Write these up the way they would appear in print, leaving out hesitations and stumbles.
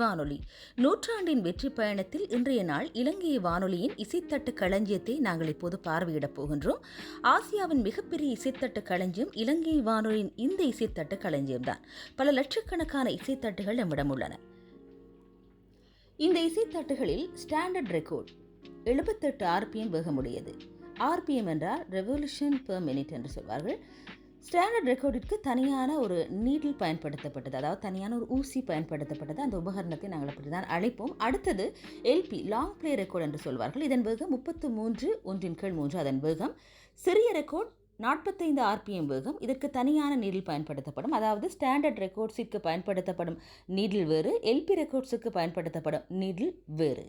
வானொலி நூற்றாண்டின் வெற்றி பயணத்தில் இன்றைய நாள் இலங்கை வானொலியின் இசைத்தட்டு களஞ்சியத்தை நாங்கள் இப்போது பார்வையிடப் போகின்றோம். ஆசியாவின் மிகப்பெரிய இசைத்தட்டு களஞ்சியம் இலங்கை வானொலியின் இந்த இசைத்தட்டு களஞ்சியம்தான். பல லட்சக்கணக்கான இசைத்தட்டுகள் நம்மிடம் உள்ளன. இந்த இசைத்தட்டுகளில் ஸ்டாண்டர்ட் ரெக்கார்ட் 78 RPM வேகமுடையது. RPM என்றால் ரெவல்யூஷன் பெர் மினிட் என்று சொல்வார்கள். ஸ்டாண்டர்ட் ரெக்கார்டிற்கு தனியான ஒரு நீடில் பயன்படுத்தப்பட்டது, அதாவது தனியான ஒரு ஊசி பயன்படுத்தப்பட்டது. அந்த உபகரணத்தை நாங்கள் அப்படி தான் அழைப்போம். அடுத்தது LP லாங் பிளே ரெக்கார்ட் என்று சொல்வார்கள். இதன் வேகம் 33 1/3 அதன் வேகம். சிறிய ரெக்கார்ட் 45 RPM வேகம். இதற்கு தனியான நீடில் பயன்படுத்தப்படும். அதாவது ஸ்டாண்டர்ட் ரெக்கார்ட்ஸுக்கு பயன்படுத்தப்படும் நீடில் வேறு, LP ரெக்கார்ட்ஸுக்கு பயன்படுத்தப்படும் நீடில் வேறு.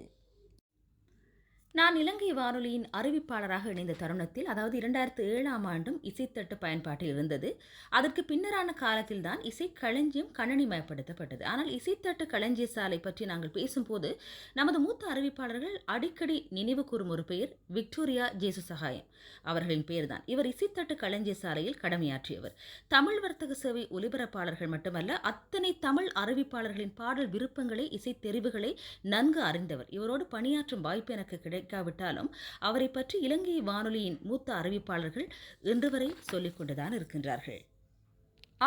நான் இலங்கை வானொலியின் அறிவிப்பாளராக இணைந்த தருணத்தில், அதாவது 2007ஆம் ஆண்டும் இசைத்தட்டு பயன்பாட்டில் இருந்தது. அதற்கு பின்னரான காலத்தில்தான் இசை களஞ்சியம் கணனிமயப்படுத்தப்பட்டது. ஆனால் இசைத்தட்டு களஞ்சிய சாலை பற்றி நாங்கள் பேசும்போது நமது மூத்த அறிவிப்பாளர்கள் அடிக்கடி நினைவு கூறும் ஒரு பெயர் விக்டோரியா ஜேசுசகாயம் அவர்களின் பெயர்தான். இவர் இசைத்தட்டு களஞ்சிய சாலையில் கடமையாற்றியவர். தமிழ் வர்த்தக சேவை ஒலிபரப்பாளர்கள் மட்டுமல்ல, அத்தனை தமிழ் அறிவிப்பாளர்களின் பாடல் விருப்பங்களை, இசை தெரிவுகளை நன்கு அறிந்தவர். இவரோடு பணியாற்றும் வாய்ப்பு எனக்கு கிடைக்காவிட்டாலும் அவரை பற்றி இலங்கை வானொலியின் மூத்த அறிவிப்பாளர்கள் இன்று வரை சொல்லிக் கொண்டுதான் இருக்கின்றார்கள்.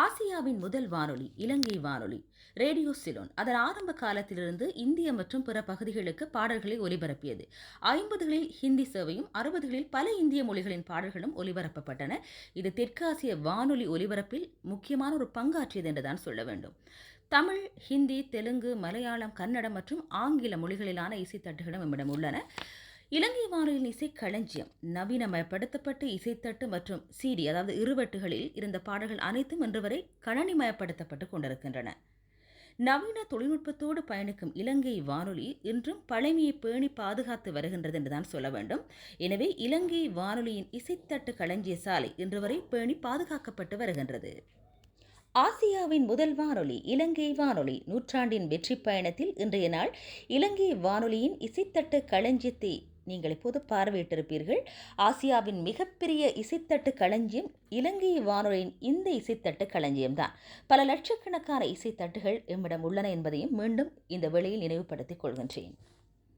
ஆசியாவின் முதல் வானொலி இலங்கை வானொலி, ரேடியோ சிலோன். அதன் ஆரம்ப காலத்திலிருந்து இந்திய மற்றும் பிற பகுதிகளுக்கு பாடல்களை ஒலிபரப்பியது. 50களில் ஹிந்தி சேவையும் 60களில் பல இந்திய மொழிகளின் பாடல்களும் ஒலிபரப்பப்பட்டன. இது தெற்காசிய வானொலி ஒலிபரப்பில் முக்கியமான ஒரு பங்காற்றியது என்றுதான் சொல்ல வேண்டும். தமிழ், ஹிந்தி, தெலுங்கு, மலையாளம், கன்னடம் மற்றும் ஆங்கில மொழிகளிலான இசைத்தட்டுகளும் நம்மிடம் உள்ளன. இலங்கை வானொலியின் இசை களஞ்சியம் நவீனமயப்படுத்தப்பட்டு இசைத்தட்டு மற்றும் CD, அதாவது இருவட்டுகளில் இருந்த பாடல்கள் அனைத்தும் இன்று வரை கணனிமயப்படுத்தப்பட்டு கொண்டிருக்கின்றன. நவீன தொழில்நுட்பத்தோடு பயணிக்கும் இலங்கை வானொலி இன்றும் பழமையை பேணி பாதுகாத்து வருகின்றது என்றுதான் சொல்ல வேண்டும். எனவே இலங்கை வானொலியின் இசைத்தட்டு களஞ்சிய சாலை இன்று வரை பேணி பாதுகாக்கப்பட்டு வருகின்றது. ஆசியாவின் முதல் வானொலி இலங்கை வானொலி நூற்றாண்டின் வெற்றி பயணத்தில் இன்றைய நாள் இலங்கை வானொலியின் இசைத்தட்டு களஞ்சியத்தை நீங்கள் இப்போது பார்வையிட்டிருப்பீர்கள். ஆசியாவின் மிகப்பெரிய இசைத்தட்டு களஞ்சியம் இலங்கை வானொலியின் இந்த இசைத்தட்டு களஞ்சியம்தான். பல லட்சக்கணக்கான இசைத்தட்டுகள் எம்மிடம் உள்ளன என்பதையும் மீண்டும் இந்த வேளையில் நினைவுபடுத்திக் கொள்கின்றேன்.